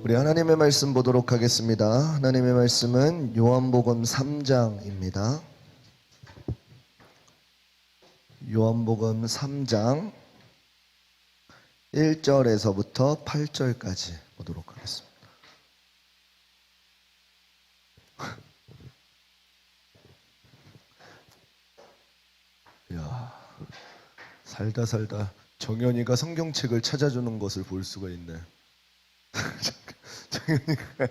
우리 하나님의 말씀 보도록 하겠습니다. 하나님의 말씀은 요한복음 3장입니다. 요한복음 3장 1절에서부터 8절까지 보도록 하겠습니다. 이야, 살다 정연이가 성경책을 찾아주는 것을 볼 수가 있네. 정연이가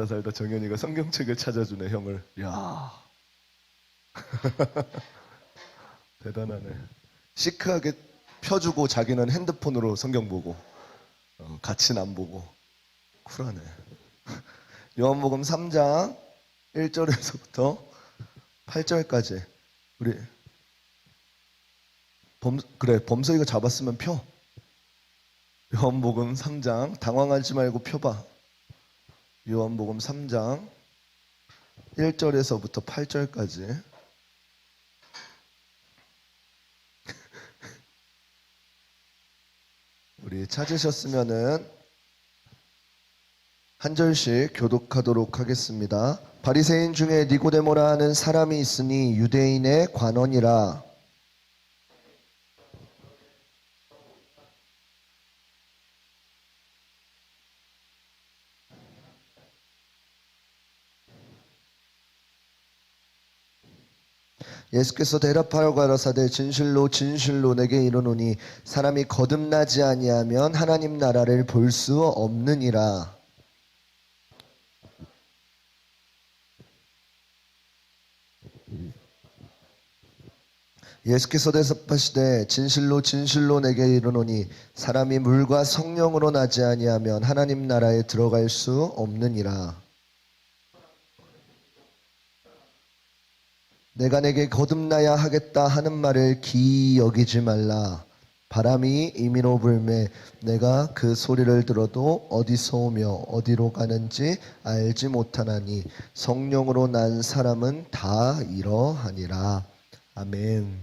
살다 정연이가 성경책을 찾아주네, 형을. 야, 대단하네. 시크하게 펴주고 자기는 핸드폰으로 성경 보고, 같이는 안 보고. 쿨하네. 요한복음 3장 1절에서부터 8절까지 우리 범서이가 잡았으면 펴. 요한복음 3장 당황하지 말고 펴봐. 요한복음 3장 1절에서부터 8절까지. 우리 찾으셨으면은 한 절씩 교독하도록 하겠습니다. 바리새인 중에 니고데모라 하는 사람이 있으니 유대인의 관원이라. 예수께서 대답하여 가라사대 진실로 진실로 내게 이르노니 사람이 거듭나지 아니하면 하나님 나라를 볼 수 없느니라. 예수께서 대답하시되 진실로 진실로 내게 이르노니 사람이 물과 성령으로 나지 아니하면 하나님 나라에 들어갈 수 없느니라. 내가 내게 거듭나야 하겠다 하는 말을 기이 여기지 말라. 바람이 임의로 불매 내가 그 소리를 들어도 어디서 오며 어디로 가는지 알지 못하나니 성령으로 난 사람은 다 이러하니라. 아멘.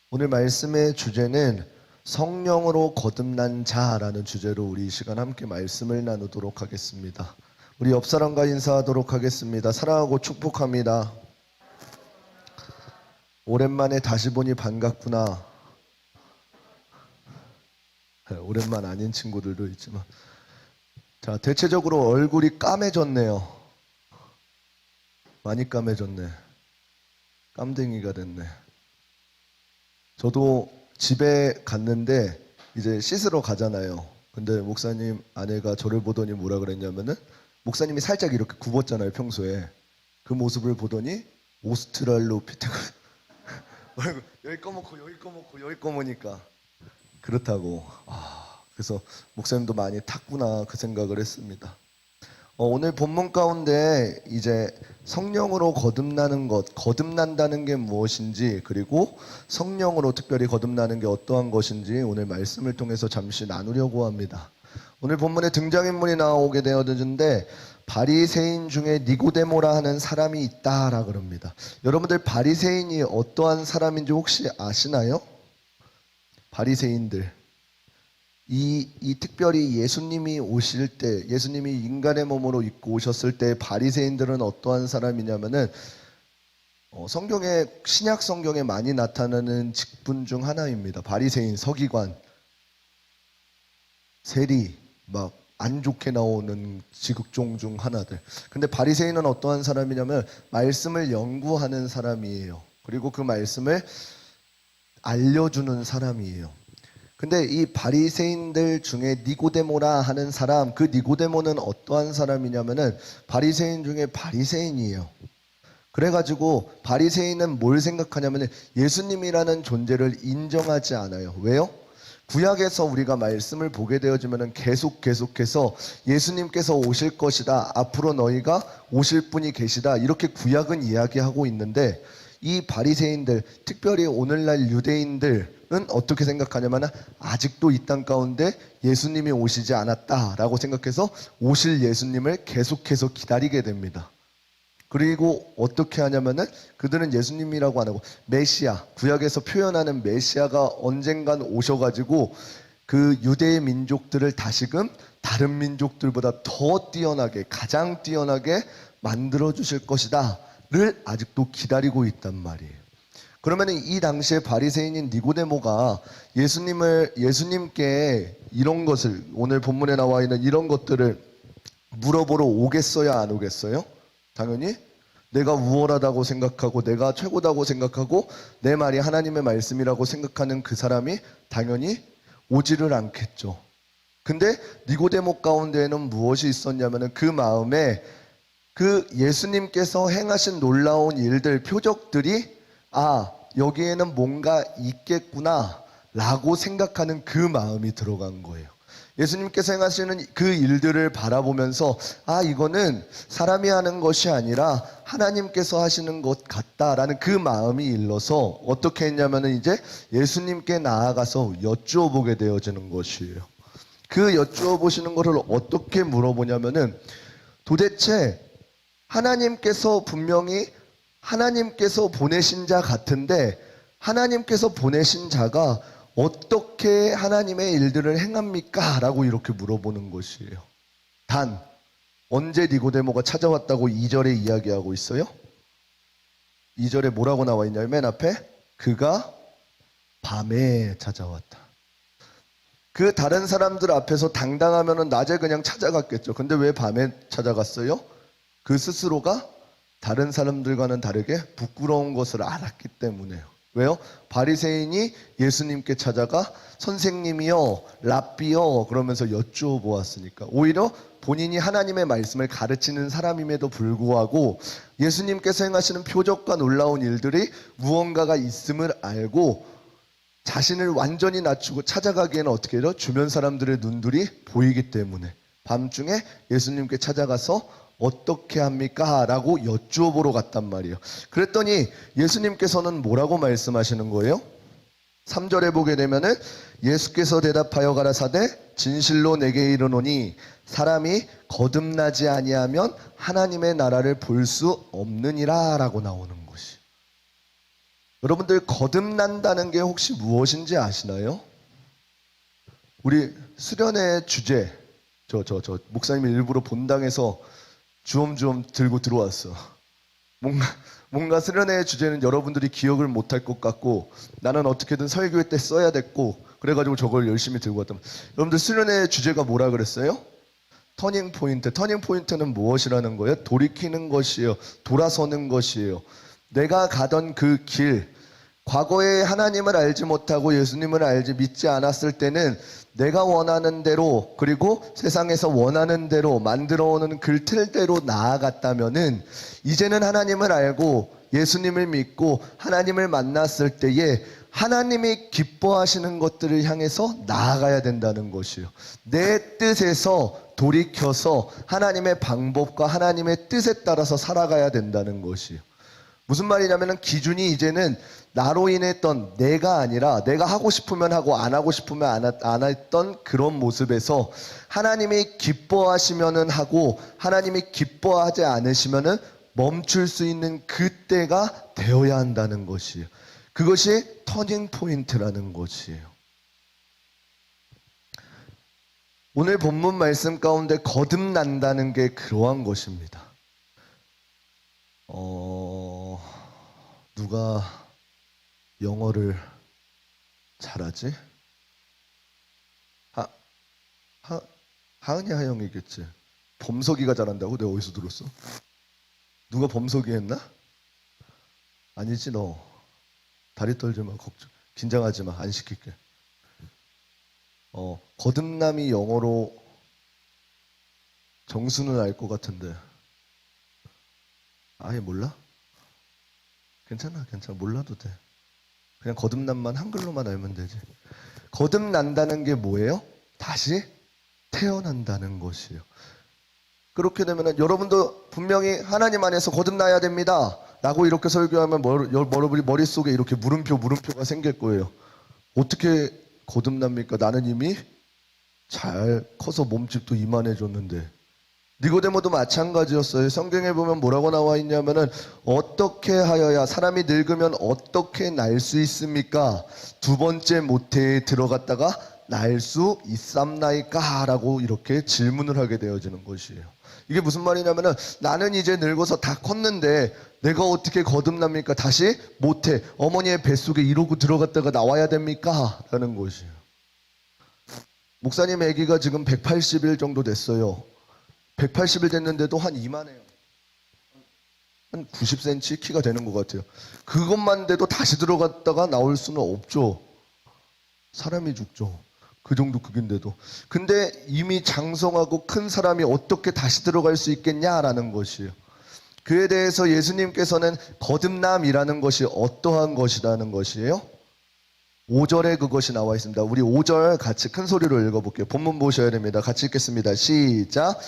오늘 말씀의 주제는 성령으로 거듭난 자라는 주제로 우리 이 시간 함께 말씀을 나누도록 하겠습니다. 우리 옆 사람과 인사하도록 하겠습니다. 사랑하고 축복합니다. 오랜만에 다시 보니 반갑구나. 오랜만 아닌 친구들도 있지만, 자, 대체적으로 얼굴이 까매졌네요. 많이 까매졌네. 깜댕이가 됐네. 저도 집에 갔는데 이제 씻으러 가잖아요. 근데 목사님 아내가 저를 보더니 뭐라 그랬냐면은, 목사님이 살짝 이렇게 굽었잖아요, 평소에. 그 모습을 보더니 오스트랄로피테쿠스 여기 꺼먹고 여기 꺼먹고 여기 꺼먹으니까 그렇다고. 그래서 목사님도 많이 탔구나 그 생각을 했습니다. 오늘 본문 가운데 이제 성령으로 거듭나는 것, 거듭난다는 게 무엇인지, 그리고 성령으로 특별히 거듭나는 게 어떠한 것인지 오늘 말씀을 통해서 잠시 나누려고 합니다. 오늘 본문에 등장인물이 나오게 되었는데 바리새인 중에 니고데모라 하는 사람이 있다라 그럽니다. 여러분들 바리새인이 어떠한 사람인지 혹시 아시나요? 바리새인들. 이 특별히 예수님이 오실 때, 예수님이 인간의 몸으로 입고 오셨을 때 바리새인들은 어떠한 사람이냐면은 성경에, 신약 성경에 많이 나타나는 직분 중 하나입니다. 바리새인, 서기관, 세리, 막 안 좋게 나오는 직종 중 하나들. 근데 바리새인은 어떠한 사람이냐면 말씀을 연구하는 사람이에요. 그리고 그 말씀을 알려주는 사람이에요. 근데 이 바리새인들 중에 니고데모라 하는 사람, 그 니고데모는 어떠한 사람이냐면은 바리새인 중에 바리새인이에요. 그래가지고 바리새인은 뭘 생각하냐면은 예수님이라는 존재를 인정하지 않아요. 왜요? 구약에서 우리가 말씀을 보게 되어지면은 계속해서 예수님께서 오실 것이다, 앞으로 너희가 오실 분이 계시다, 이렇게 구약은 이야기하고 있는데, 이 바리새인들, 특별히 오늘날 유대인들은 어떻게 생각하냐면 아직도 이 땅 가운데 예수님이 오시지 않았다라고 생각해서 오실 예수님을 계속해서 기다리게 됩니다. 그리고 어떻게 하냐면은 그들은 예수님이라고 안 하고 메시아, 구약에서 표현하는 메시아가 언젠간 오셔가지고 그 유대의 민족들을 다시금 다른 민족들보다 더 뛰어나게, 가장 뛰어나게 만들어 주실 것이다를 아직도 기다리고 있단 말이에요. 그러면 이 당시에 바리새인인 니고데모가 예수님께 이런 것을, 오늘 본문에 나와 있는 이런 것들을 물어보러 오겠어요, 안 오겠어요? 당연히 내가 우월하다고 생각하고 내가 최고다고 생각하고 내 말이 하나님의 말씀이라고 생각하는 그 사람이 당연히 오지를 않겠죠. 근데 니고데모 가운데에는 무엇이 있었냐면은 그 마음에 그 예수님께서 행하신 놀라운 일들, 표적들이 여기에는 뭔가 있겠구나 라고 생각하는 그 마음이 들어간 거예요. 예수님께서 행하시는 그 일들을 바라보면서 이거는 사람이 하는 것이 아니라 하나님께서 하시는 것 같다라는 그 마음이 일러서 어떻게 했냐면은 이제 예수님께 나아가서 여쭈어 보게 되어지는 것이에요. 그 여쭈어 보시는 것을 어떻게 물어보냐면은 도대체 하나님께서 분명히 하나님께서 보내신 자 같은데 하나님께서 보내신 자가 어떻게 하나님의 일들을 행합니까? 라고 이렇게 물어보는 것이에요. 단 언제 니고데모가 찾아왔다고 2절에 이야기하고 있어요? 2절에 뭐라고 나와 있냐면 맨 앞에 그가 밤에 찾아왔다. 그 다른 사람들 앞에서 당당하면은 낮에 그냥 찾아갔겠죠. 근데 왜 밤에 찾아갔어요? 그 스스로가 다른 사람들과는 다르게 부끄러운 것을 알았기 때문에요. 왜요? 바리새인이 예수님께 찾아가 선생님이요, 랍비요 그러면서 여쭈어 보았으니까. 오히려 본인이 하나님의 말씀을 가르치는 사람임에도 불구하고 예수님께서 행하시는 표적과 놀라운 일들이 무언가가 있음을 알고 자신을 완전히 낮추고 찾아가기에는 어떻게 해요? 주변 사람들의 눈들이 보이기 때문에 밤중에 예수님께 찾아가서 어떻게 합니까? 라고 여쭈어 보러 갔단 말이에요. 그랬더니 예수님께서는 뭐라고 말씀하시는 거예요? 3절에 보게 되면은 예수께서 대답하여 가라사대 진실로 내게 이르노니 사람이 거듭나지 아니하면 하나님의 나라를 볼 수 없느니라 라고 나오는 것이. 여러분들 거듭난다는 게 혹시 무엇인지 아시나요? 우리 수련회 주제 목사님이 일부러 본당에서 주엄주엄 들고 들어왔어. 뭔가 수련회의 주제는 여러분들이 기억을 못할 것 같고 나는 어떻게든 설교회 때 써야 됐고 그래가지고 저걸 열심히 들고 왔단 말이에요. 여러분들 수련회의 주제가 뭐라 그랬어요? 터닝 포인트. 터닝 포인트는 무엇이라는 거예요? 돌이키는 것이에요. 돌아서는 것이에요. 내가 가던 그 길, 과거에 하나님을 알지 못하고 예수님을 믿지 않았을 때는 내가 원하는 대로 그리고 세상에서 원하는 대로 만들어오는 그 틀대로 나아갔다면은 이제는 하나님을 알고 예수님을 믿고 하나님을 만났을 때에 하나님이 기뻐하시는 것들을 향해서 나아가야 된다는 것이에요. 내 뜻에서 돌이켜서 하나님의 방법과 하나님의 뜻에 따라서 살아가야 된다는 것이에요. 무슨 말이냐면은 기준이 이제는 나로 인했던 내가 아니라 내가 하고 싶으면 하고 안 하고 싶으면 안 했던 그런 모습에서 하나님이 기뻐하시면은 하고 하나님이 기뻐하지 않으시면은 멈출 수 있는 그때가 되어야 한다는 것이에요. 그것이 터닝 포인트라는 것이에요. 오늘 본문 말씀 가운데 거듭난다는 게 그러한 것입니다. 누가 영어를 잘하지? 하은이 하영이겠지. 범석이가 잘한다고? 내가 어디서 들었어? 누가 범석이 했나? 아니지 너. 다리 떨지 마. 긴장하지 마. 안 시킬게. 거듭남이 영어로 정수는 알 것 같은데 아예 몰라? 괜찮아. 몰라도 돼. 그냥 거듭남만 한글로만 알면 되지. 거듭난다는 게 뭐예요? 다시 태어난다는 것이에요. 그렇게 되면 여러분도 분명히 하나님 안에서 거듭나야 됩니다 라고 이렇게 설교하면 여러분이 머릿속에 이렇게 물음표가 생길 거예요. 어떻게 거듭납니까? 나는 이미 잘 커서 몸집도 이만해졌는데. 니고데모도 마찬가지였어요. 성경에 보면 뭐라고 나와 있냐면은 어떻게 하여야 사람이 늙으면 어떻게 날 수 있습니까? 두 번째 모태에 들어갔다가 날 수 있삼나이까? 라고 이렇게 질문을 하게 되어지는 것이에요. 이게 무슨 말이냐면은 나는 이제 늙어서 다 컸는데 내가 어떻게 거듭납니까? 다시 못해. 어머니의 뱃속에 이러고 들어갔다가 나와야 됩니까? 라는 것이에요. 목사님 아기가 지금 180일 정도 됐어요. 180일 됐는데도 한 이만해요. 한 90cm 키가 되는 것 같아요. 그것만 돼도 다시 들어갔다가 나올 수는 없죠. 사람이 죽죠. 그 정도 크기인데도. 근데 이미 장성하고 큰 사람이 어떻게 다시 들어갈 수 있겠냐라는 것이에요. 그에 대해서 예수님께서는 거듭남이라는 것이 어떠한 것이라는 것이에요? 5절에 그것이 나와 있습니다. 우리 5절 같이 큰 소리로 읽어볼게요. 본문 보셔야 됩니다. 같이 읽겠습니다. 시작.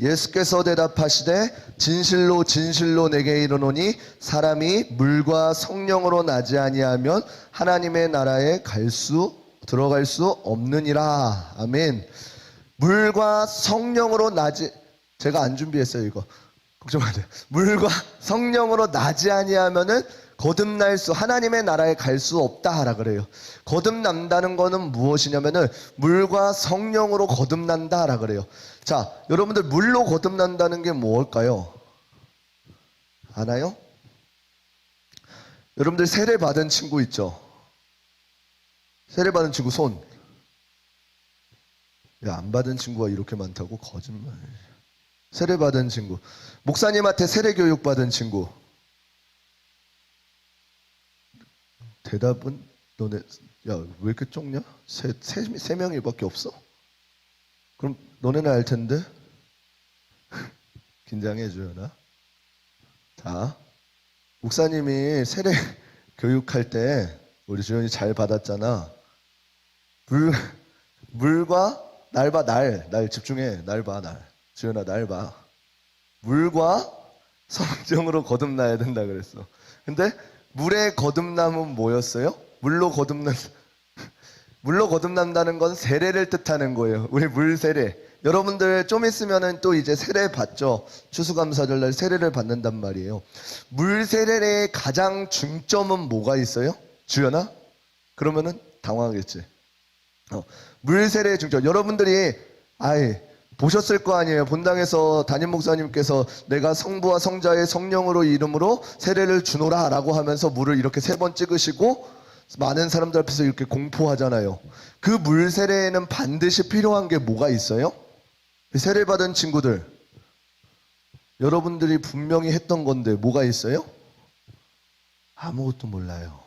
예수께서 대답하시되 진실로 진실로 내게 이르노니 사람이 물과 성령으로 나지 아니하면 하나님의 나라에 들어갈 수 없느니라. 아멘. 물과 성령으로 나지, 제가 안 준비했어요 이거. 걱정 마세요. 물과 성령으로 나지 아니하면은 하나님의 나라에 갈 수 없다라 그래요. 거듭난다는 거는 무엇이냐면은 물과 성령으로 거듭난다라 그래요. 자, 여러분들 물로 거듭난다는 게 뭘까요? 아나요? 여러분들 세례 받은 친구 있죠? 세례 받은 친구 손. 야, 안 받은 친구가 이렇게 많다고? 거짓말. 세례 받은 친구. 목사님한테 세례 교육 받은 친구. 대답은 너네, 야, 왜 이렇게 좁냐? 세 명이밖에 없어? 그럼 너네는 알 텐데? 긴장해 주려나? 자, 목사님이 세례 교육할 때 우리 주연이 잘 받았잖아. 물과 날 봐, 날 집중해. 날 봐, 날. 주연아, 날 봐. 물과 성령으로 거듭나야 된다 그랬어. 근데 물의 거듭남은 뭐였어요? 물로 거듭난다는 건 세례를 뜻하는 거예요. 우리 물 세례. 여러분들 좀 있으면은 또 이제 세례 받죠. 추수감사절날 세례를 받는단 말이에요. 물 세례의 가장 중점은 뭐가 있어요? 주연아? 그러면은 당황하겠지. 물 세례의 중점. 여러분들이 보셨을 거 아니에요. 본당에서 담임 목사님께서 내가 성부와 성자의 성령으로 이름으로 세례를 주노라 라고 하면서 물을 이렇게 3번 찍으시고 많은 사람들 앞에서 이렇게 공포하잖아요. 그 물 세례에는 반드시 필요한 게 뭐가 있어요? 세례 받은 친구들, 여러분들이 분명히 했던 건데 뭐가 있어요? 아무것도 몰라요.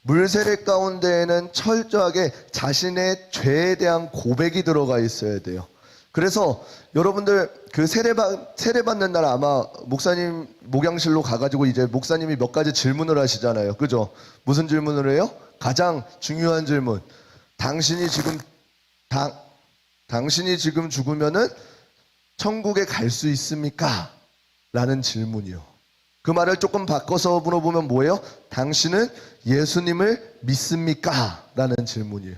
물 세례 가운데에는 철저하게 자신의 죄에 대한 고백이 들어가 있어야 돼요. 그래서 여러분들 그 세례 받는 날 아마 목사님 목양실로 가가지고 이제 목사님이 몇 가지 질문을 하시잖아요. 그죠? 무슨 질문을 해요? 가장 중요한 질문. 당신이 지금 죽으면은 천국에 갈 수 있습니까? 라는 질문이요. 그 말을 조금 바꿔서 물어보면 뭐예요? 당신은 예수님을 믿습니까? 라는 질문이에요.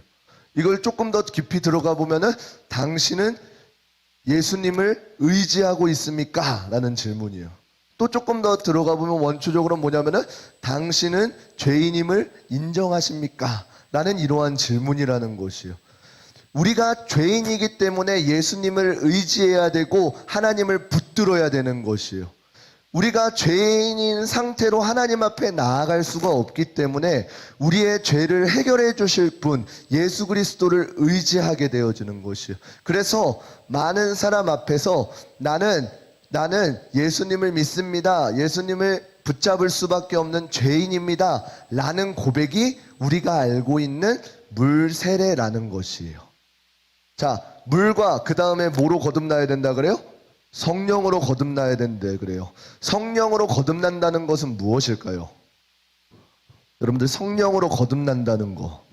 이걸 조금 더 깊이 들어가 보면은 당신은 예수님을 의지하고 있습니까? 라는 질문이에요. 또 조금 더 들어가 보면 원초적으로 뭐냐면은 당신은 죄인임을 인정하십니까? 라는 이러한 질문이라는 것이에요. 우리가 죄인이기 때문에 예수님을 의지해야 되고 하나님을 붙들어야 되는 것이에요. 우리가 죄인인 상태로 하나님 앞에 나아갈 수가 없기 때문에 우리의 죄를 해결해 주실 분 예수 그리스도를 의지하게 되어지는 것이에요. 그래서 많은 사람 앞에서 나는 예수님을 믿습니다. 예수님을 붙잡을 수밖에 없는 죄인입니다. 라는 고백이 우리가 알고 있는 물 세례라는 것이에요. 자, 물과 그 다음에 뭐로 거듭나야 된다 그래요? 성령으로 거듭나야 된대 그래요. 성령으로 거듭난다는 것은 무엇일까요? 여러분들 성령으로 거듭난다는 거.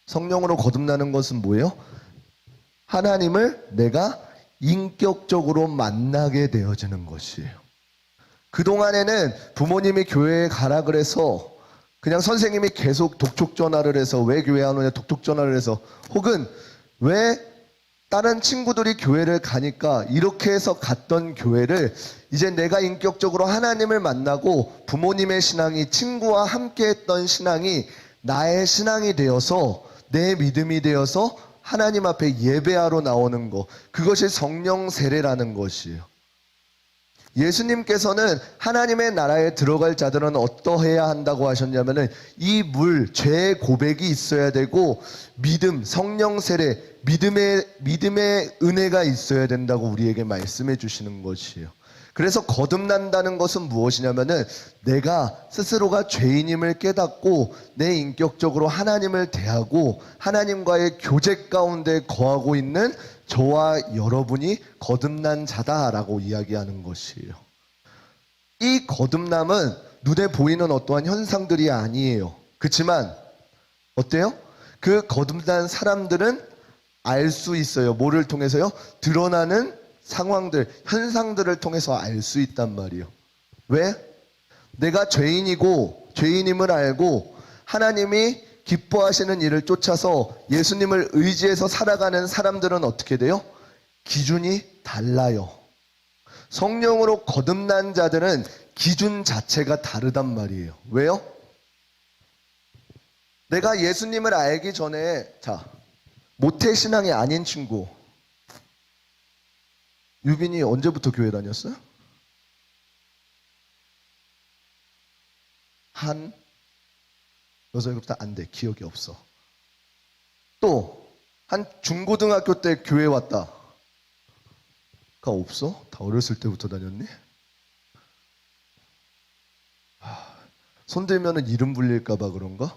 성령으로 거듭나는 것은 뭐예요? 하나님을 내가 인격적으로 만나게 되어지는 것이에요. 그동안에는 부모님이 교회에 가라 그래서 그냥 선생님이 계속 독촉 전화를 해서 왜 교회 안 오냐 독촉 전화를 해서 혹은 왜 다른 친구들이 교회를 가니까 이렇게 해서 갔던 교회를 이제 내가 인격적으로 하나님을 만나고 부모님의 신앙이 친구와 함께 했던 신앙이 나의 신앙이 되어서 내 믿음이 되어서 하나님 앞에 예배하러 나오는 것, 그것이 성령 세례라는 것이에요. 예수님께서는 하나님의 나라에 들어갈 자들은 어떠해야 한다고 하셨냐면은 이 죄의 고백이 있어야 되고 믿음, 성령 세례, 믿음의 은혜가 있어야 된다고 우리에게 말씀해 주시는 것이에요. 그래서 거듭난다는 것은 무엇이냐면은 내가 스스로가 죄인임을 깨닫고 내 인격적으로 하나님을 대하고 하나님과의 교제 가운데 거하고 있는 저와 여러분이 거듭난 자다라고 이야기하는 것이에요. 이 거듭남은 눈에 보이는 어떠한 현상들이 아니에요. 그렇지만 어때요? 그 거듭난 사람들은 알 수 있어요. 뭐를 통해서요? 드러나는 상황들, 현상들을 통해서 알 수 있단 말이에요. 왜? 내가 죄인임을 알고 하나님이 기뻐하시는 일을 쫓아서 예수님을 의지해서 살아가는 사람들은 어떻게 돼요? 기준이 달라요. 성령으로 거듭난 자들은 기준 자체가 다르단 말이에요. 왜요? 내가 예수님을 알기 전에 모태신앙이 아닌 친구, 유빈이 언제부터 교회 다녔어요? 한 6살부터 안 돼. 기억이 없어. 또 한 중고등학교 때 교회 왔다가 없어? 다 어렸을 때부터 다녔니? 손 들면은 이름 불릴까 봐 그런가?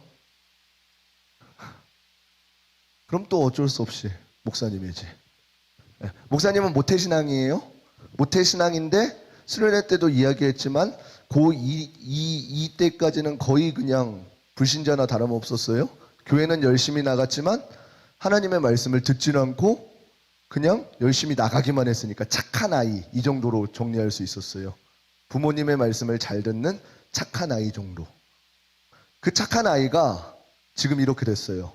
그럼 또 어쩔 수 없이 목사님이지. 목사님은 모태신앙이에요. 모태신앙인데 수련회 때도 이야기했지만 고2 때까지는 거의 그냥 불신자나 다름없었어요. 교회는 열심히 나갔지만 하나님의 말씀을 듣지는 않고 그냥 열심히 나가기만 했으니까 착한 아이, 이 정도로 정리할 수 있었어요. 부모님의 말씀을 잘 듣는 착한 아이 정도. 그 착한 아이가 지금 이렇게 됐어요.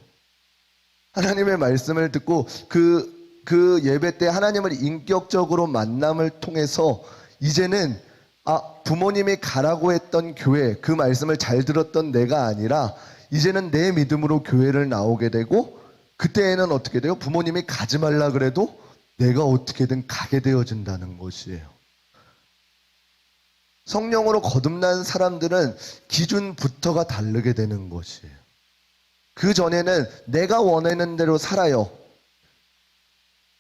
하나님의 말씀을 듣고 그 예배 때 하나님을 인격적으로 만남을 통해서 이제는 부모님이 가라고 했던 교회, 그 말씀을 잘 들었던 내가 아니라 이제는 내 믿음으로 교회를 나오게 되고, 그때에는 어떻게 돼요? 부모님이 가지 말라 그래도 내가 어떻게든 가게 되어진다는 것이에요. 성령으로 거듭난 사람들은 기준부터가 다르게 되는 것이에요. 그 전에는 내가 원하는 대로 살아요.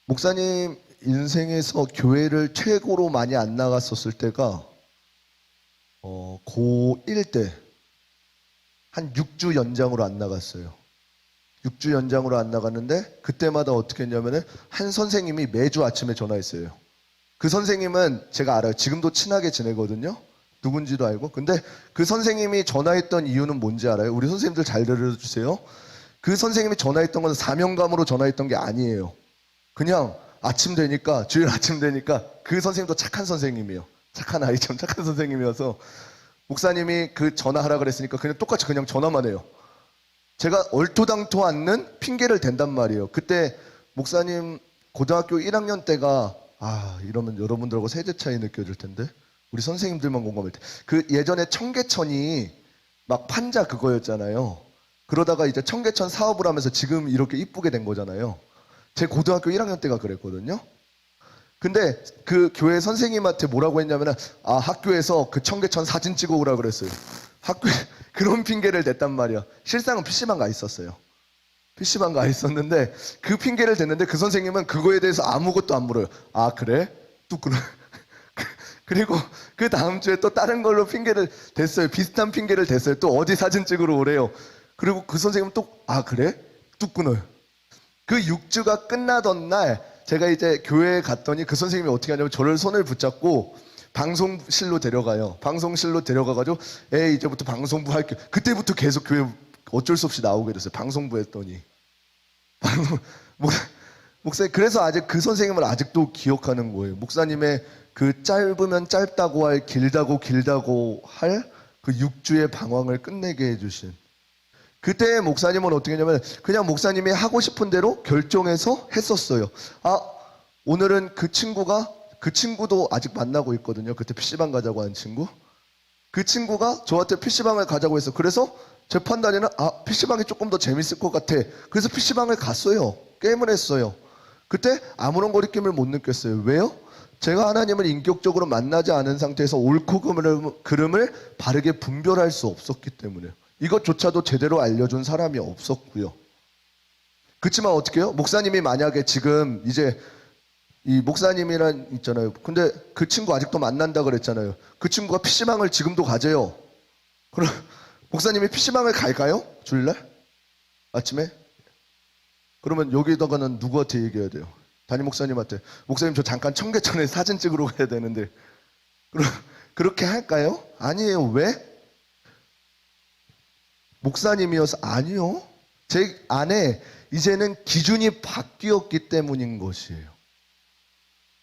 목사님 인생에서 교회를 최고로 많이 안 나갔었을 때가 고1 때 한 6주 연장으로 안 나갔어요. 6주 연장으로 안 나갔는데 그때마다 어떻게 했냐면은 한 선생님이 매주 아침에 전화했어요. 그 선생님은 제가 알아요. 지금도 친하게 지내거든요. 누군지도 알고. 근데 그 선생님이 전화했던 이유는 뭔지 알아요? 우리 선생님들 잘 들어주세요. 그 선생님이 전화했던 건 사명감으로 전화했던 게 아니에요. 그냥 아침 되니까, 주일 아침 되니까 그 선생님도 착한 선생님이에요. 착한 아이처럼 착한 선생님이어서 목사님이 그 전화하라 그랬으니까 그냥 똑같이 그냥 전화만 해요. 제가 얼토당토 않는 핑계를 댄단 말이에요. 그때 목사님 고등학교 1학년 때가 이러면 여러분들하고 세대 차이 느껴질 텐데 우리 선생님들만 공감할 때 그 예전에 청계천이 막 판자 그거였잖아요. 그러다가 이제 청계천 사업을 하면서 지금 이렇게 이쁘게 된 거잖아요. 제 고등학교 1학년 때가 그랬거든요. 근데 그 교회 선생님한테 뭐라고 했냐면은 학교에서 그 청계천 사진 찍어 오라 그랬어요. 학교에 그런 핑계를 댔단 말이야. 실상은 PC방 가 있었어요. PC방 가 있었는데 그 핑계를 댔는데 그 선생님은 그거에 대해서 아무것도 안 물어요. 그래? 뚝 끊어. 그리고 그 다음 주에 또 다른 걸로 핑계를 댔어요. 비슷한 핑계를 댔어요. 또 어디 사진 찍으러 오래요. 그리고 그 선생님은 또 그래? 뚝 끊어요. 그 6주가 끝나던 날 제가 이제 교회에 갔더니 그 선생님이 어떻게 하냐면 저를 손을 붙잡고 방송실로 데려가요. 방송실로 데려가가지고 이제부터 방송부 할게요. 그때부터 계속 교회 어쩔 수 없이 나오게 됐어요. 방송부 했더니 목사님, 그래서 아직 그 선생님을 아직도 기억하는 거예요. 목사님의 그 짧으면 짧다고 할, 길다고 할 그 6주의 방황을 끝내게 해주신 그때 목사님은 어떻게 했냐면 그냥 목사님이 하고 싶은 대로 결정해서 했었어요. 오늘은 그 친구도 아직 만나고 있거든요. 그때 PC방 가자고 한 친구. 그 친구가 저한테 PC방을 가자고 했어. 그래서 제 판단에는 PC방이 조금 더 재밌을 것 같아. 그래서 PC방을 갔어요. 게임을 했어요. 그때 아무런 거리낌을 못 느꼈어요. 왜요? 제가 하나님을 인격적으로 만나지 않은 상태에서 옳고 그름을 바르게 분별할 수 없었기 때문에요. 이것조차도 제대로 알려준 사람이 없었고요. 그렇지만 어떻게 해요? 목사님이 만약에 지금 이제 이 목사님이란 있잖아요. 근데 그 친구 아직도 만난다 그랬잖아요. 그 친구가 PC방을 지금도 가재요. 그럼 목사님이 PC방을 갈까요? 주일날? 아침에? 그러면 여기다가는 누구한테 얘기해야 돼요? 담임 목사님한테. 목사님 저 잠깐 청계천에 사진 찍으러 가야 되는데. 그럼 그렇게 할까요? 아니에요. 왜? 목사님이어서 아니요. 제 안에 이제는 기준이 바뀌었기 때문인 것이에요.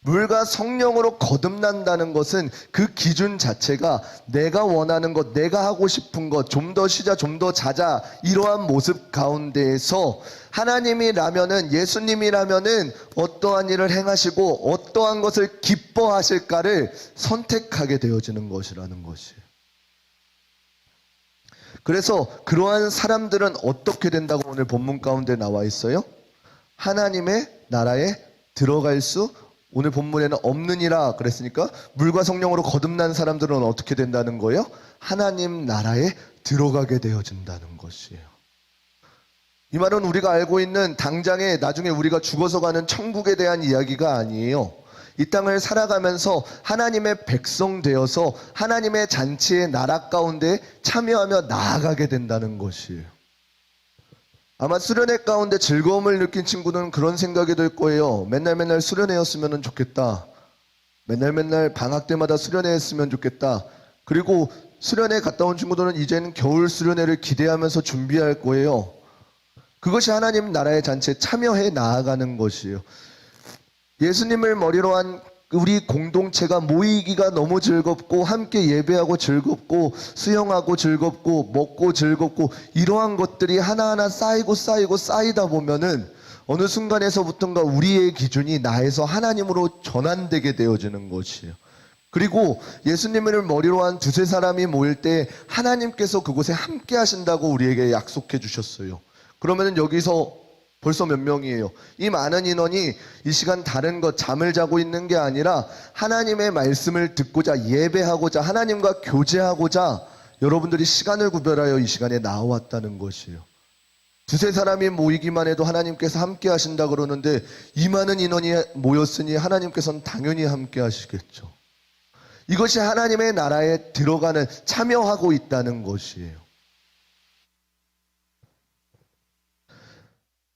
물과 성령으로 거듭난다는 것은 그 기준 자체가 내가 원하는 것, 내가 하고 싶은 것, 좀 더 쉬자, 좀 더 자자, 이러한 모습 가운데에서 하나님이라면은, 예수님이라면은 어떠한 일을 행하시고 어떠한 것을 기뻐하실까를 선택하게 되어지는 것이라는 것이에요. 그래서 그러한 사람들은 어떻게 된다고 오늘 본문 가운데 나와 있어요? 하나님의 나라에 들어갈 수 오늘 본문에는 없느니라 그랬으니까 물과 성령으로 거듭난 사람들은 어떻게 된다는 거예요? 하나님 나라에 들어가게 되어진다는 것이에요. 이 말은 우리가 알고 있는 당장에 나중에 우리가 죽어서 가는 천국에 대한 이야기가 아니에요. 이 땅을 살아가면서 하나님의 백성 되어서 하나님의 잔치의 나라 가운데 참여하며 나아가게 된다는 것이에요. 아마 수련회 가운데 즐거움을 느낀 친구는 그런 생각이 들 거예요. 맨날 수련회였으면 좋겠다. 맨날 방학 때마다 수련회 했으면 좋겠다. 그리고 수련회 갔다 온 친구들은 이제는 겨울 수련회를 기대하면서 준비할 거예요. 그것이 하나님 나라의 잔치에 참여해 나아가는 것이에요. 예수님을 머리로 한 우리 공동체가 모이기가 너무 즐겁고 함께 예배하고 즐겁고 수영하고 즐겁고 먹고 즐겁고 이러한 것들이 하나하나 쌓이다 보면은 어느 순간에서부터인가 우리의 기준이 나에서 하나님으로 전환되게 되어지는 것이에요. 그리고 예수님을 머리로 한 두세 사람이 모일 때 하나님께서 그곳에 함께 하신다고 우리에게 약속해 주셨어요. 그러면은 여기서 벌써 몇 명이에요? 이 많은 인원이 이 시간 다른 것 잠을 자고 있는 게 아니라 하나님의 말씀을 듣고자 예배하고자 하나님과 교제하고자 여러분들이 시간을 구별하여 이 시간에 나왔다는 것이에요. 두세 사람이 모이기만 해도 하나님께서 함께 하신다 그러는데 이 많은 인원이 모였으니 하나님께서는 당연히 함께 하시겠죠. 이것이 하나님의 나라에 들어가는 참여하고 있다는 것이에요.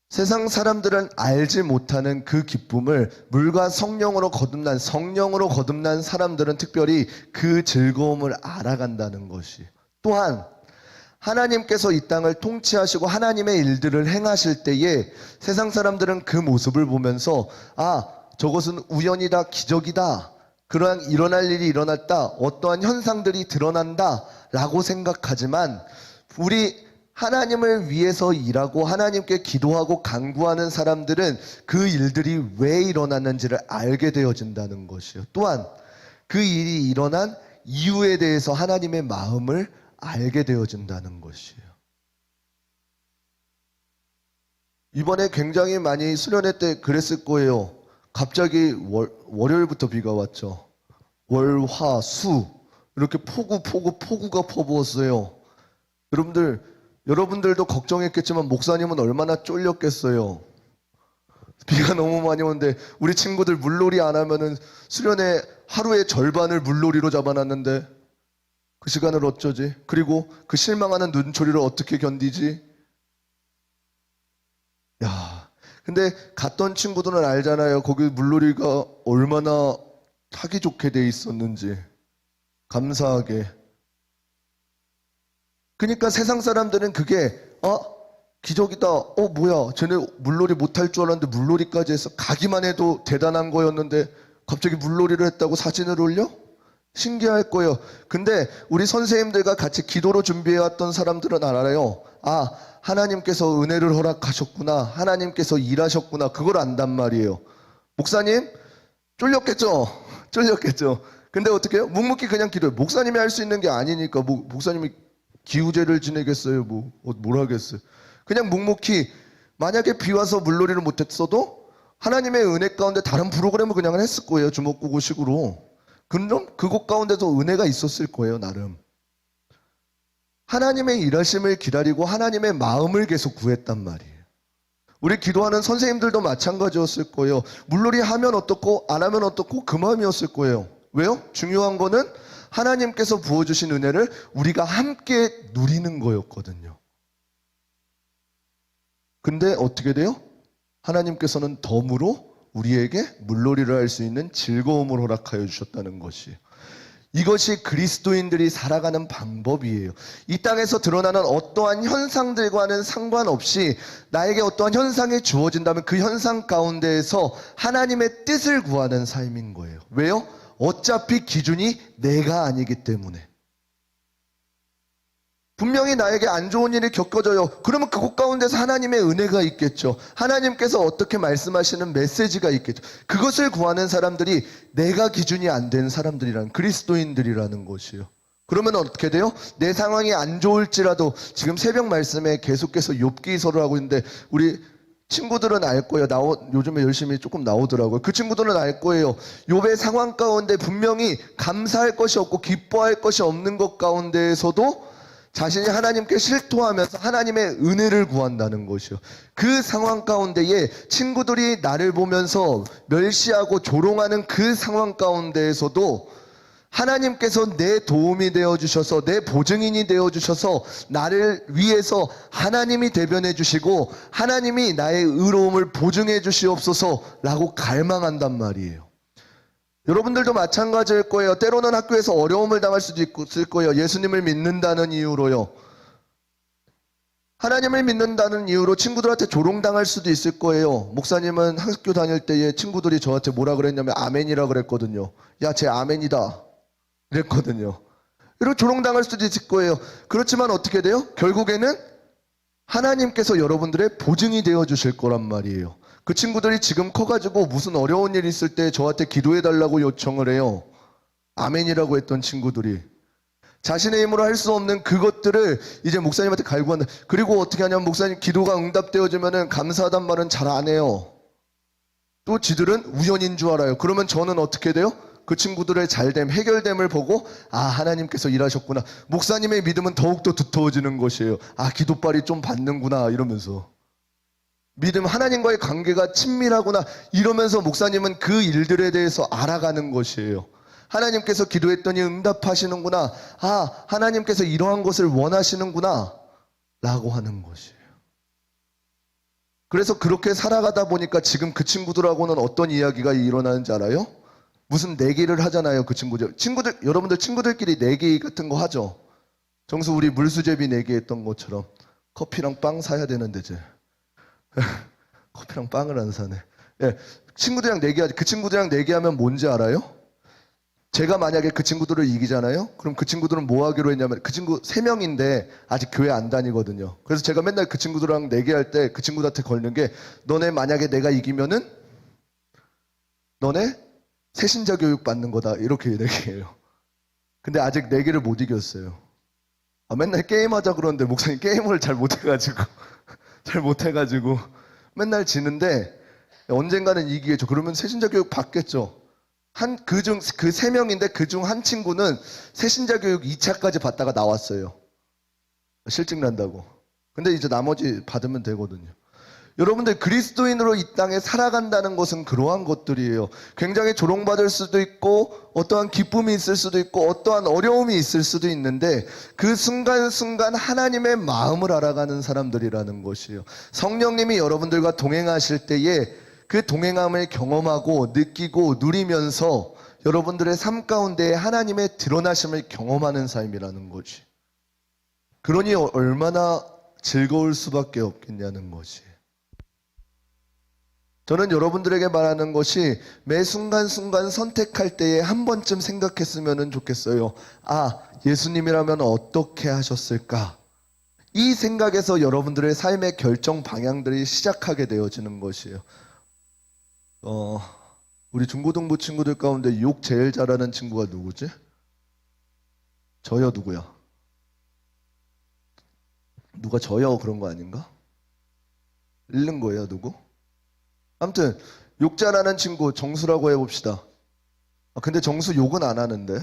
세상 사람들은 알지 못하는 그 기쁨을 물과 성령으로 거듭난 사람들은 특별히 그 즐거움을 알아간다는 것이. 또한 하나님께서 이 땅을 통치하시고 하나님의 일들을 행하실 때에 세상 사람들은 그 모습을 보면서 저것은 우연이다, 기적이다, 그러한 일어날 일이 일어났다, 어떠한 현상들이 드러난다 라고 생각하지만 우리 하나님을 위해서 일하고 하나님께 기도하고 간구하는 사람들은 그 일들이 왜 일어났는지를 알게 되어진다는 것이요. 또한 그 일이 일어난 이유에 대해서 하나님의 마음을 알게 되어진다는 것이에요. 이번에 굉장히 많이 수련회 때 그랬을 거예요. 갑자기 월요일부터 비가 왔죠. 월, 화, 수 이렇게 폭우가 퍼부었어요. 여러분들도 걱정했겠지만 목사님은 얼마나 쫄렸겠어요. 비가 너무 많이 오는데 우리 친구들 물놀이 안 하면은 수련회 하루의 절반을 물놀이로 잡아놨는데 그 시간을 어쩌지? 그리고 그 실망하는 눈초리를 어떻게 견디지? 근데 갔던 친구들은 알잖아요. 거기 물놀이가 얼마나 타기 좋게 돼 있었는지. 감사하게. 그러니까 세상 사람들은 그게 기적이다. 뭐야, 쟤네 물놀이 못할 줄 알았는데 물놀이까지 해서 가기만 해도 대단한 거였는데 갑자기 물놀이를 했다고 사진을 올려? 신기할 거예요. 근데 우리 선생님들과 같이 기도로 준비해왔던 사람들은 알아요. 하나님께서 은혜를 허락하셨구나, 하나님께서 일하셨구나, 그걸 안단 말이에요. 목사님 쫄렸겠죠. 근데 어떻게 해요? 묵묵히 그냥 기도해요. 목사님이 할 수 있는 게 아니니까 목사님이 기우제를 지내겠어요? 뭘 하겠어요? 그냥 묵묵히 만약에 비 와서 물놀이를 못했어도 하나님의 은혜 가운데 다른 프로그램을 그냥 했을 거예요. 주먹구구식으로. 그럼 그곳 가운데도 은혜가 있었을 거예요. 나름. 하나님의 일하심을 기다리고 하나님의 마음을 계속 구했단 말이에요. 우리 기도하는 선생님들도 마찬가지였을 거예요. 물놀이 하면 어떻고 안 하면 어떻고 그 마음이었을 거예요. 왜요? 중요한 거는 하나님께서 부어주신 은혜를 우리가 함께 누리는 거였거든요. 근데 어떻게 돼요? 하나님께서는 덤으로 우리에게 물놀이를 할 수 있는 즐거움을 허락하여 주셨다는 것이에요. 이것이 그리스도인들이 살아가는 방법이에요. 이 땅에서 드러나는 어떠한 현상들과는 상관없이 나에게 어떠한 현상이 주어진다면 그 현상 가운데에서 하나님의 뜻을 구하는 삶인 거예요. 왜요? 어차피 기준이 내가 아니기 때문에. 분명히 나에게 안 좋은 일이 겪어져요. 그러면 그곳 가운데서 하나님의 은혜가 있겠죠. 하나님께서 어떻게 말씀하시는 메시지가 있겠죠. 그것을 구하는 사람들이 내가 기준이 안 된 사람들이란 그리스도인들이라는 것이요. 그러면 어떻게 돼요? 내 상황이 안 좋을지라도 지금 새벽 말씀에 계속해서 욥기서를 하고 있는데 우리 친구들은 알 거예요. 요즘에 열심히 조금 나오더라고요. 그 친구들은 알 거예요. 욥의 상황 가운데 분명히 감사할 것이 없고 기뻐할 것이 없는 것 가운데에서도 자신이 하나님께 실토하면서 하나님의 은혜를 구한다는 것이요. 그 상황 가운데에 친구들이 나를 보면서 멸시하고 조롱하는 그 상황 가운데에서도 하나님께서 내 도움이 되어주셔서 내 보증인이 되어주셔서 나를 위해서 하나님이 대변해 주시고 하나님이 나의 의로움을 보증해 주시옵소서라고 갈망한단 말이에요. 여러분들도 마찬가지일 거예요. 때로는 학교에서 어려움을 당할 수도 있을 거예요. 예수님을 믿는다는 이유로요. 하나님을 믿는다는 이유로 친구들한테 조롱당할 수도 있을 거예요. 목사님은 학교 다닐 때에 친구들이 저한테 뭐라 그랬냐면 아멘이라 그랬거든요. 야, 쟤 아멘이다. 그랬거든요. 이렇게 조롱당할 수도 있을 거예요. 그렇지만 어떻게 돼요? 결국에는 하나님께서 여러분들의 보증이 되어 주실 거란 말이에요. 그 친구들이 지금 커가지고 무슨 어려운 일 있을 때 저한테 기도해달라고 요청을 해요. 아멘이라고 했던 친구들이. 자신의 힘으로 할 수 없는 그것들을 이제 목사님한테 갈구한다. 그리고 어떻게 하냐면 목사님 기도가 응답되어지면은 감사하단 말은 잘 안 해요. 또 지들은 우연인 줄 알아요. 그러면 저는 어떻게 돼요? 그 친구들의 잘됨, 해결됨을 보고 아, 하나님께서 일하셨구나. 목사님의 믿음은 더욱더 두터워지는 것이에요. 아, 기도빨이 좀 받는구나 이러면서. 믿음, 하나님과의 관계가 친밀하구나 이러면서 목사님은 그 일들에 대해서 알아가는 것이에요. 하나님께서 기도했더니 응답하시는구나. 아, 하나님께서 이러한 것을 원하시는구나 라고 하는 것이에요. 그래서 그렇게 살아가다 보니까 지금 그 친구들하고는 어떤 이야기가 일어나는지 알아요? 무슨 내기를 하잖아요. 그 친구들, 여러분들 친구들끼리 내기 같은 거 하죠. 정수 우리 물수제비 내기 했던 것처럼 커피랑 빵 사야 되는데 이제 커피랑 빵을 안 사네. 예, 친구들이랑 내기하지. 그 친구들이랑 내기하면 뭔지 알아요? 제가 만약에 그 친구들을 이기잖아요. 그럼 그 친구들은 뭐 하기로 했냐면 그 친구 3명인데 아직 교회 안 다니거든요. 그래서 제가 맨날 그 친구들이랑 내기할 때 그 친구들한테 걸는 게 너네 만약에 내가 이기면은 너네 새신자 교육 받는 거다 이렇게 얘기해요. 근데 아직 내기를 못 이겼어요. 맨날 게임하자 그러는데 목사님 게임을 잘 못해가지고 맨날 지는데 언젠가는 이기겠죠. 그러면 새신자 교육 받겠죠. 그 3명인데 그중 한 친구는 새신자 교육 2차까지 받다가 나왔어요. 실직 난다고. 근데 이제 나머지 받으면 되거든요. 여러분들 그리스도인으로 이 땅에 살아간다는 것은 그러한 것들이에요. 굉장히 조롱받을 수도 있고 어떠한 기쁨이 있을 수도 있고 어떠한 어려움이 있을 수도 있는데 그 순간순간 하나님의 마음을 알아가는 사람들이라는 것이에요. 성령님이 여러분들과 동행하실 때에 그 동행함을 경험하고 느끼고 누리면서 여러분들의 삶 가운데 하나님의 드러나심을 경험하는 삶이라는 거지. 그러니 얼마나 즐거울 수밖에 없겠냐는 거지. 저는 여러분들에게 말하는 것이 매 순간순간 선택할 때에 한 번쯤 생각했으면 좋겠어요. 아, 예수님이라면 어떻게 하셨을까? 이 생각에서 여러분들의 삶의 결정 방향들이 시작하게 되어지는 것이에요. 우리 중고등부 친구들 가운데 욕 제일 잘하는 친구가 누구지? 저요, 누구야? 누가 저요 그런 거 아닌가? 잃는 거예요 누구? 아무튼 욕 잘하는 친구 정수라고 해봅시다. 근데 정수 욕은 안 하는데.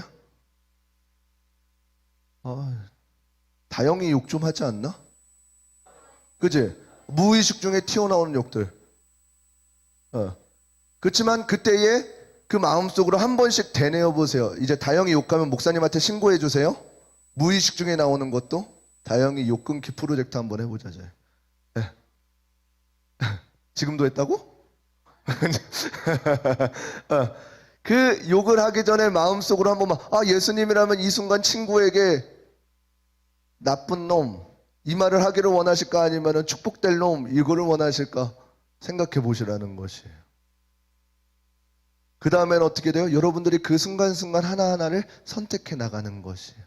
다영이 욕 좀 하지 않나? 그치? 무의식 중에 튀어나오는 욕들. 그렇지만 그때에 그 마음속으로 한 번씩 되뇌어 보세요. 이제 다영이 욕하면 목사님한테 신고해 주세요. 무의식 중에 나오는 것도 다영이 욕 끊기 프로젝트 한번 해보자. 네. 지금도 했다고? 그 욕을 하기 전에 마음속으로 한 번만 예수님이라면 이 순간 친구에게 나쁜 놈 이 말을 하기를 원하실까 아니면 축복될 놈 이거를 원하실까 생각해 보시라는 것이에요. 그 다음엔 어떻게 돼요? 여러분들이 그 순간순간 하나하나를 선택해 나가는 것이에요.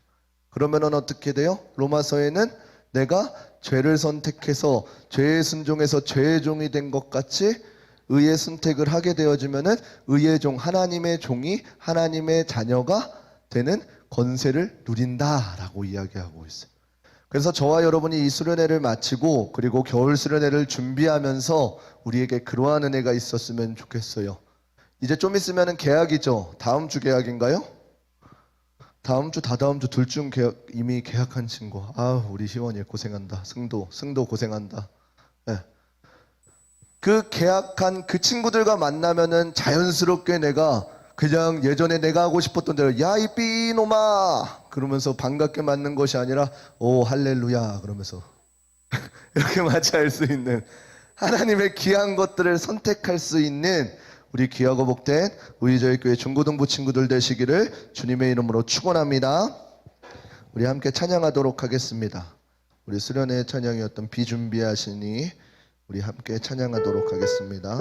그러면은 어떻게 돼요? 로마서에는 내가 죄를 선택해서 죄에 순종해서 죄의 종이 된 것 같이 의의 선택을 하게 되어지면은 의의 종, 하나님의 종이 하나님의 자녀가 되는 권세를 누린다라고 이야기하고 있어요. 그래서 저와 여러분이 이 수련회를 마치고 그리고 겨울 수련회를 준비하면서 우리에게 그러한 은혜가 있었으면 좋겠어요. 이제 좀 있으면은 개학이죠. 다음 주 개학인가요? 다음 주, 다다음 주 둘 중 이미 계약한 친구. 우리 희원이 고생한다. 승도 고생한다. 네. 그 계약한 그 친구들과 만나면은 자연스럽게 내가 그냥 예전에 내가 하고 싶었던 대로 야 이 삐놈아 그러면서 반갑게 맞는 것이 아니라 오 할렐루야 그러면서 이렇게 맞이할 수 있는 하나님의 귀한 것들을 선택할 수 있는 우리 귀하고 복된 우리저희 교회 중고등부 친구들 되시기를 주님의 이름으로 축원합니다. 우리 함께 찬양하도록 하겠습니다. 우리 수련회 찬양이었던 비준비하시니 우리 함께 찬양하도록 하겠습니다.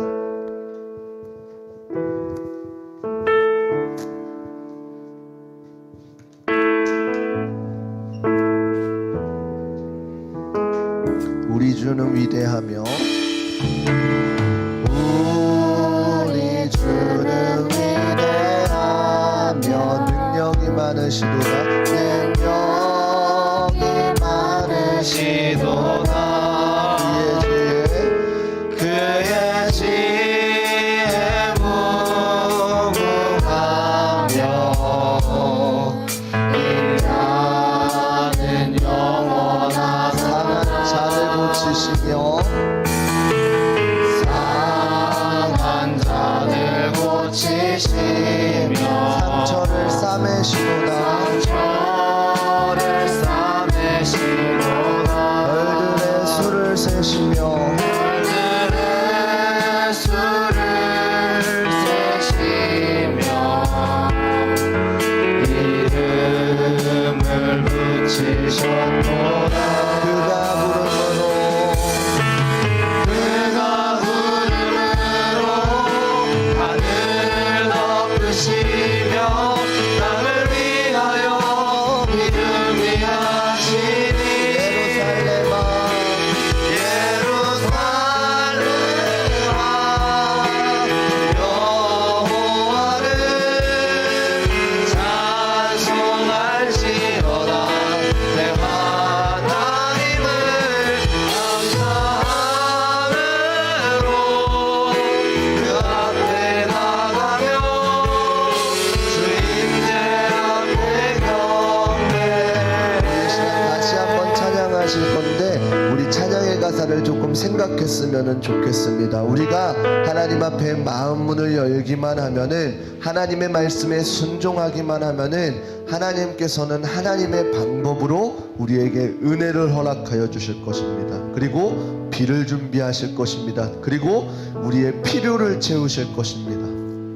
우리 주는 위대하며 우리 주는 위대하며 능력이 많으시도다 능력이 많으시도다 그의 지혜 무궁하며 일하는 영원한 상한 자를 고치시며 상한 자를 고치시며 상처를 싸매시도다 별들의 수를 세시며 이름을 붙이셨도다 그가 부름으로 하늘 덮으시며 땅을 위하여 이름이 하시니 가사를 조금 생각했으면 좋겠습니다. 우리가 하나님 앞에 마음 문을 열기만 하면은 하나님의 말씀에 순종하기만 하면은 하나님께서는 하나님의 방법으로 우리에게 은혜를 허락하여 주실 것입니다. 그리고 비를 준비하실 것입니다. 그리고 우리의 필요를 채우실 것입니다.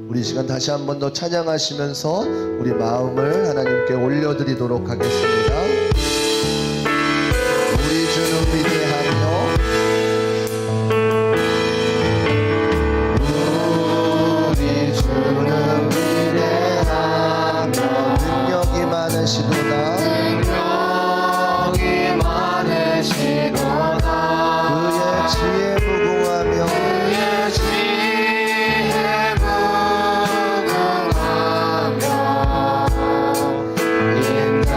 우리 시간 다시 한 번 더 찬양하시면서 우리 마음을 하나님께 올려드리도록 하겠습니다. 우리 주는 위대하며 우리 주는 위대하며 능력이 많으시도다 능력이 많으시도다 그의 지혜 무궁하며 그의 지혜 무궁하며 인자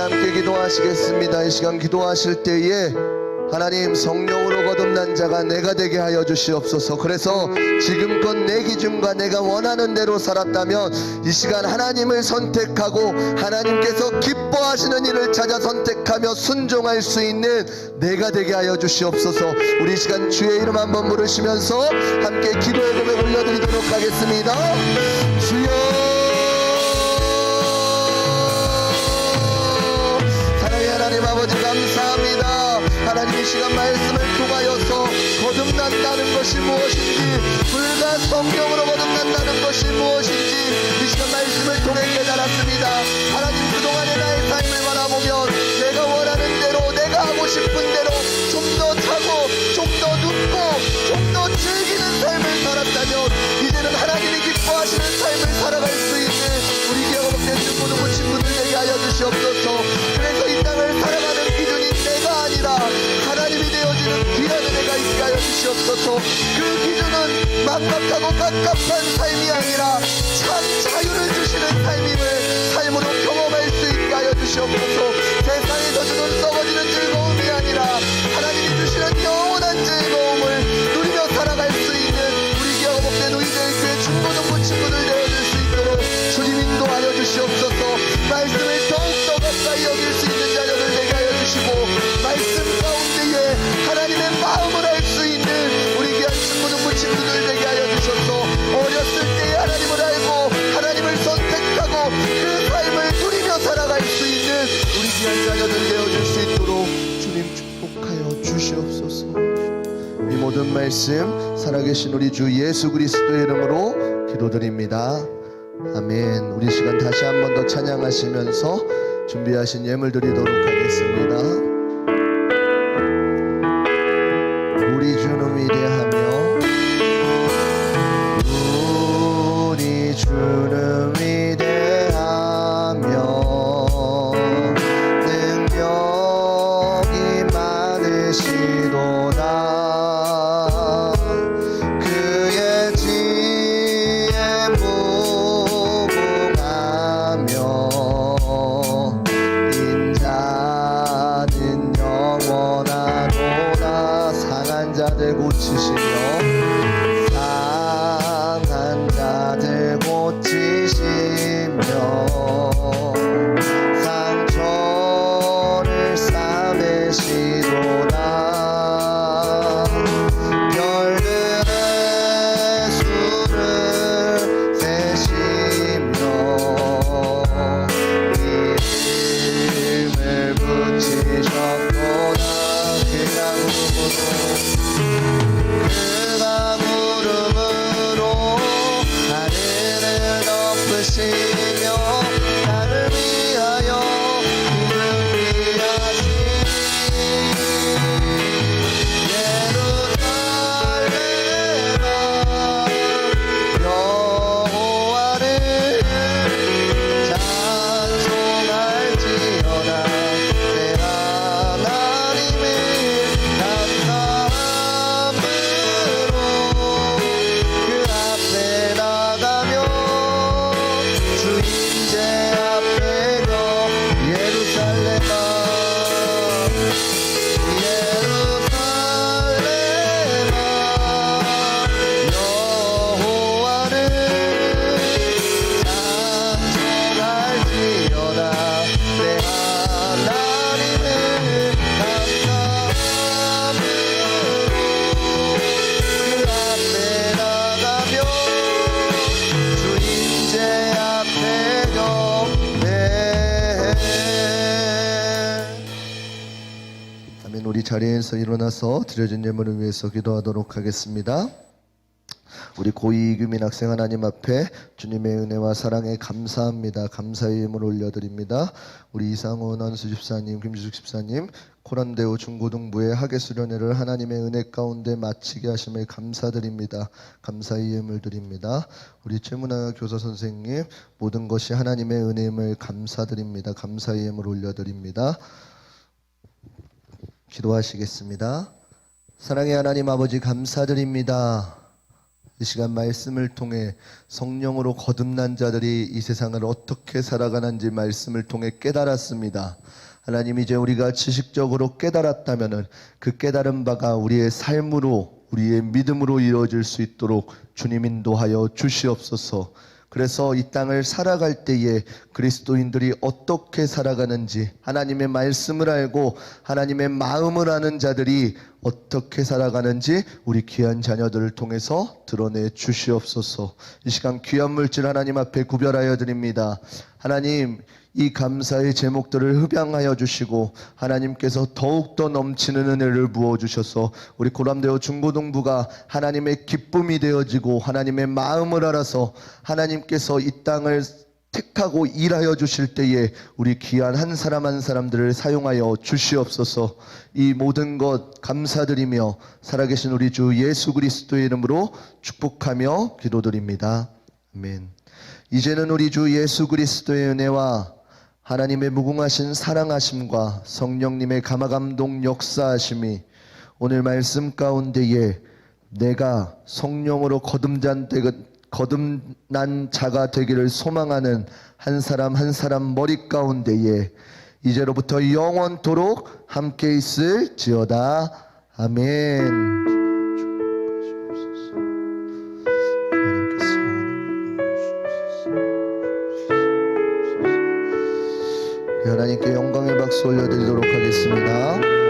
함께 기도하시겠습니다. 이 시간 기도하실 때에 하나님, 성령으로 거듭난 자가 내가 되게 하여 주시옵소서. 그래서 지금껏 내 기준과 내가 원하는 대로 살았다면 이 시간 하나님을 선택하고 하나님께서 기뻐하시는 일을 찾아 선택하며 순종할 수 있는 내가 되게 하여 주시옵소서. 우리 이 시간 주의 이름 한번 부르시면서 함께 기도의 고백 올려드리도록 하겠습니다. 주여, 사랑의 하나님 아버지 감사합니다. 하나님, 이 시간 말씀을 통하여서 거듭난다는 것이 무엇인지, 불과 성령으로 거듭난다는 것이 무엇인지 이 시간 말씀을 통해 깨달았습니다. 하나님, 그동안의 나의 삶을 바라보면 내가 원하는 대로, 내가 하고 싶은 대로 좀 더 차고 좀 더 눕고 좀 더 즐기는 삶을 살았다면 이제는 하나님이 기뻐하시는 삶을 살아갈 수 있는 우리 기억없는 모든 친구들 되게 하여 주시옵소서. 그래서 이 땅을 살아가는 기준이 내가 아니라 하나님이 되어지는 귀한 은혜가 있게 하여 주시옵소서. 그 기준은 막막하고 갑갑한 삶이 아니라 참 자유를 주시는 삶임을 삶으로 경험할 수 있게 하여 주시옵소서. 세상에서 주는 썩어지는 즐거움이 아니라 하나님이 주시는 영원한 즐거움을 누리며 살아갈 수 있는 우리 기억없는 우리들 교회 중고등부 친구들 되어줄 수 있도록 주님 인도하여 주시옵소서. 말씀을 더욱더 가까이 여길 수 있는 자녀들 되게 하여 주시고, 말씀 가운데에 하나님의 마음을 알 수 있는 우리 귀한 중고등부 친구들 되게 하여 주셔서 어렸을 때에 하나님을 알고 하나님을 선택하고 그 삶을 누리며 살아갈 수 있는 우리 귀한 자녀들 되어줄 수 있도록 주님 축복하여 주시옵소서. 이 모든 말씀 살아계신 우리 주 예수 그리스도의 이름으로 기도드립니다. 아멘. 우리 시간 다시 한 번 더 찬양하시면서 준비하신 예물 드리도록 하겠습니다. 우리 주는 위대하며 우리 주는 위대하며 능력이 많으시도다. 그의 지혜 무궁하며 인자는 영원하도다. 상한 자들 고치시며 상한 자들 고치시며 상처를 싸매시도다. 별들의 수를 세시며 이름을 붙이셨도다. 그가 구름으로 하늘을 덮으시며 나를 위하여 준비하신 예루살렘아, 여호와를 찬송할지어다. 내 하나님을 감사함으로 그 앞에 나가며 주인제 앞에 서 예루살렘아, 예루살렘아, 여호와를 찬송할지어다. 내 하나님을 감사함으로 그 앞에 나가며 주인제 앞에 경배해. 아멘. 우리 자리에서 일어나서 드려진 예물을 위해서 기도하도록 하겠습니다. 우리 고2 이규민 학생 하나님 앞에 주님의 은혜와 사랑에 감사합니다. 감사의 예물 올려드립니다. 우리 이상훈 안수 집사님, 김주숙 집사님, 코란대우 중고등부의 학예수련회를 하나님의 은혜 가운데 마치게 하심을 감사드립니다. 감사의 예물 드립니다. 우리 최문아 교사 선생님, 모든 것이 하나님의 은혜임을 감사드립니다. 감사의 예물 올려드립니다. 기도하시겠습니다. 사랑의 하나님 아버지 감사드립니다. 이 시간 말씀을 통해 성령으로 거듭난 자들이 이 세상을 어떻게 살아가는지 말씀을 통해 깨달았습니다. 하나님, 이제 우리가 지식적으로 깨달았다면은 그 깨달은 바가 우리의 삶으로, 우리의 믿음으로 이루어질 수 있도록 주님 인도하여 주시옵소서. 그래서 이 땅을 살아갈 때에 그리스도인들이 어떻게 살아가는지, 하나님의 말씀을 알고 하나님의 마음을 아는 자들이 어떻게 살아가는지 우리 귀한 자녀들을 통해서 드러내 주시옵소서. 이 시간 귀한 물질 하나님 앞에 구별하여 드립니다. 하나님, 이 감사의 제목들을 흡양하여 주시고 하나님께서 더욱더 넘치는 은혜를 부어주셔서 우리 고람대오 중고등부가 하나님의 기쁨이 되어지고 하나님의 마음을 알아서 하나님께서 이 땅을 택하고 일하여 주실 때에 우리 귀한 한 사람 한 사람들을 사용하여 주시옵소서. 이 모든 것 감사드리며 살아계신 우리 주 예수 그리스도의 이름으로 축복하며 기도드립니다. 아멘. 이제는 우리 주 예수 그리스도의 은혜와 하나님의 무궁하신 사랑하심과 성령님의 감화감동 역사하심이 오늘 말씀 가운데에 내가 성령으로 거듭난 자가 되기를 소망하는 한 사람 한 사람 머리 가운데에 이제로부터 영원토록 함께 있을지어다. 아멘. 하나님께 영광의 박수 올려드리도록 하겠습니다.